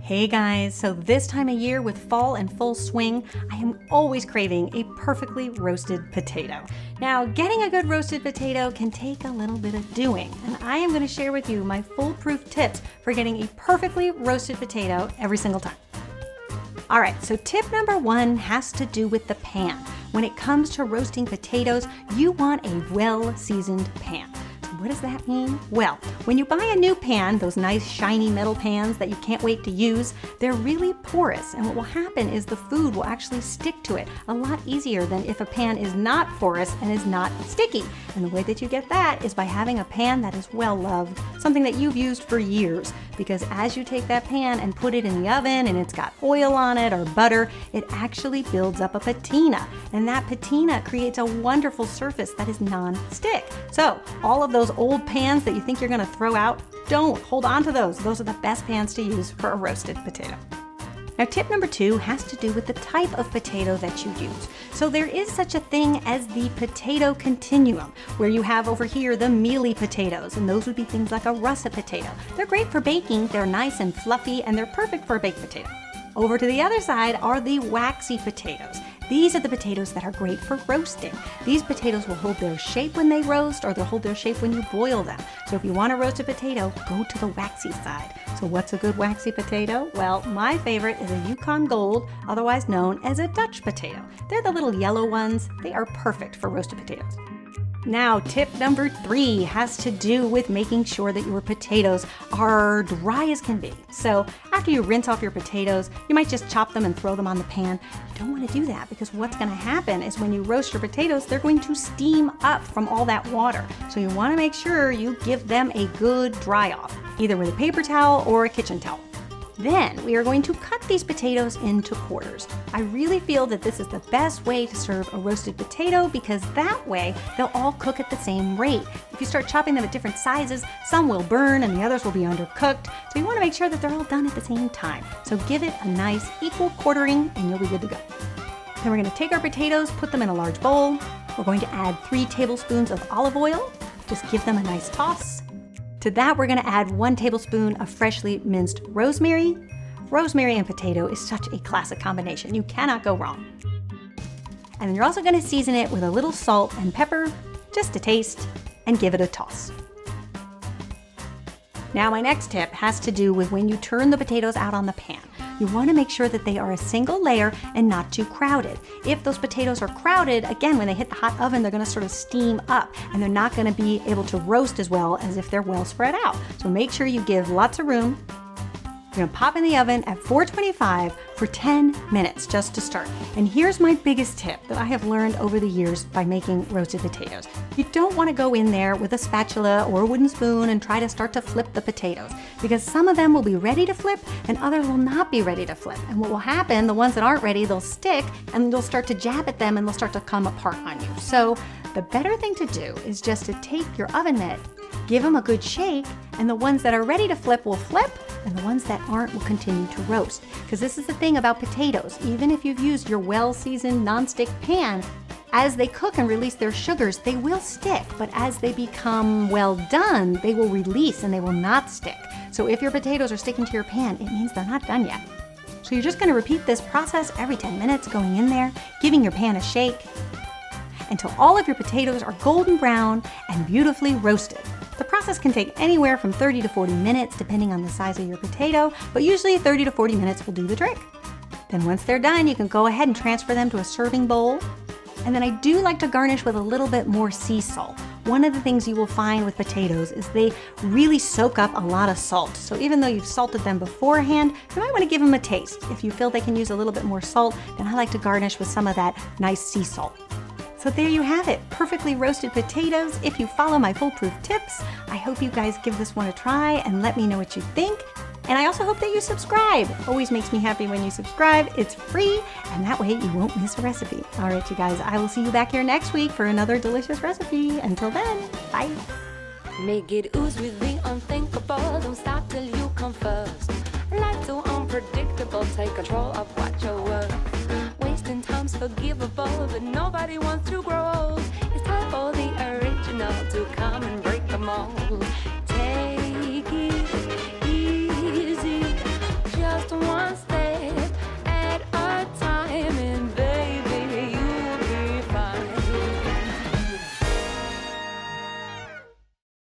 Hey guys, so this time of year with fall in full swing, I am always craving a perfectly roasted potato. Now, getting a good roasted potato can take a little bit of doing, and I am going to share with you my foolproof tips for getting a perfectly roasted potato every single time. All right, so tip number one has to do with the pan. When it comes to roasting potatoes, you want a well-seasoned pan. What does that mean? Well, when you buy a new pan, those nice shiny metal pans that you can't wait to use, they're really porous, and what will happen is the food will actually stick to it a lot easier than if a pan is not porous and is not sticky. And the way that you get that is by having a pan that is well loved, something that you've used for years, because as you take that pan and put it in the oven and it's got oil on it or butter, it actually builds up a patina, and that patina creates a wonderful surface that is non-stick. So all of those old pans that you think you're going to throw out, don't hold on to those. Those are the best pans to use for a roasted potato. Now, tip number two has to do with the type of potato that you use. So there is such a thing as the potato continuum, where you have over here the mealy potatoes, and those would be things like a russet potato. They're great for baking, they're nice and fluffy, and they're perfect for a baked potato. Over to the other side are the waxy potatoes. These are the potatoes that are great for roasting. These potatoes will hold their shape when they roast, or they'll hold their shape when you boil them. So if you want to roast a potato, go to the waxy side. So what's a good waxy potato? Well, my favorite is a Yukon Gold, otherwise known as a Dutch potato. They're the little yellow ones. They are perfect for roasted potatoes. Now, tip number three has to do with making sure that your potatoes are dry as can be. So after you rinse off your potatoes, you might just chop them and throw them on the pan. You don't want to do that, because what's going to happen is when you roast your potatoes, they're going to steam up from all that water. So you want to make sure you give them a good dry off, either with a paper towel or a kitchen towel. Then we are going to cut these potatoes into quarters. I really feel that this is the best way to serve a roasted potato, because that way they'll all cook at the same rate. If you start chopping them at different sizes, some will burn and the others will be undercooked. So you want to make sure that they're all done at the same time. So give it a nice equal quartering and you'll be good to go. Then we're going to take our potatoes, put them in a large bowl. We're going to add 3 tablespoons of olive oil. Just give them a nice toss. To that, we're going to add 1 tablespoon of freshly minced rosemary. Rosemary and potato is such a classic combination. You cannot go wrong. And then you're also going to season it with a little salt and pepper, just to taste, and give it a toss. Now, my next tip has to do with when you turn the potatoes out on the pan. You want to make sure that they are a single layer and not too crowded. If those potatoes are crowded, again, when they hit the hot oven, they're going to sort of steam up and they're not going to be able to roast as well as if they're well spread out. So make sure you give lots of room. You're going to pop in the oven at 425 for 10 minutes just to start. And here's my biggest tip that I have learned over the years by making roasted potatoes. You don't want to go in there with a spatula or a wooden spoon and try to start to flip the potatoes, because some of them will be ready to flip and others will not be ready to flip. And what will happen, the ones that aren't ready, they'll stick and you'll start to jab at them and they'll start to come apart on you. So the better thing to do is just to take your oven mitt, give them a good shake, and the ones that are ready to flip will flip, and the ones that aren't will continue to roast. Because this is the thing about potatoes, even if you've used your well-seasoned non-stick pan, as they cook and release their sugars, they will stick, but as they become well done, they will release and they will not stick. So if your potatoes are sticking to your pan, it means they're not done yet. So you're just going to repeat this process every 10 minutes, going in there, giving your pan a shake, until all of your potatoes are golden brown and beautifully roasted. The process can take anywhere from 30 to 40 minutes depending on the size of your potato, but usually 30 to 40 minutes will do the trick. Then once they're done, you can go ahead and transfer them to a serving bowl. And then I do like to garnish with a little bit more sea salt. One of the things you will find with potatoes is they really soak up a lot of salt. So even though you've salted them beforehand, you might want to give them a taste. If you feel they can use a little bit more salt, then I like to garnish with some of that nice sea salt. So there you have it, perfectly roasted potatoes. If you follow my foolproof tips, I hope you guys give this one a try and let me know what you think. And I also hope that you subscribe. Always makes me happy when you subscribe. It's free, and that way you won't miss a recipe. All right, you guys, I will see you back here next week for another delicious recipe. Until then, bye. Make it ooze with the unthinkable. Don't stop till you come first. Life too unpredictable. Take control of what you're worth. Wasting time's forgivable, but nobody wants to grow old. It's time for the original to come and break the mold.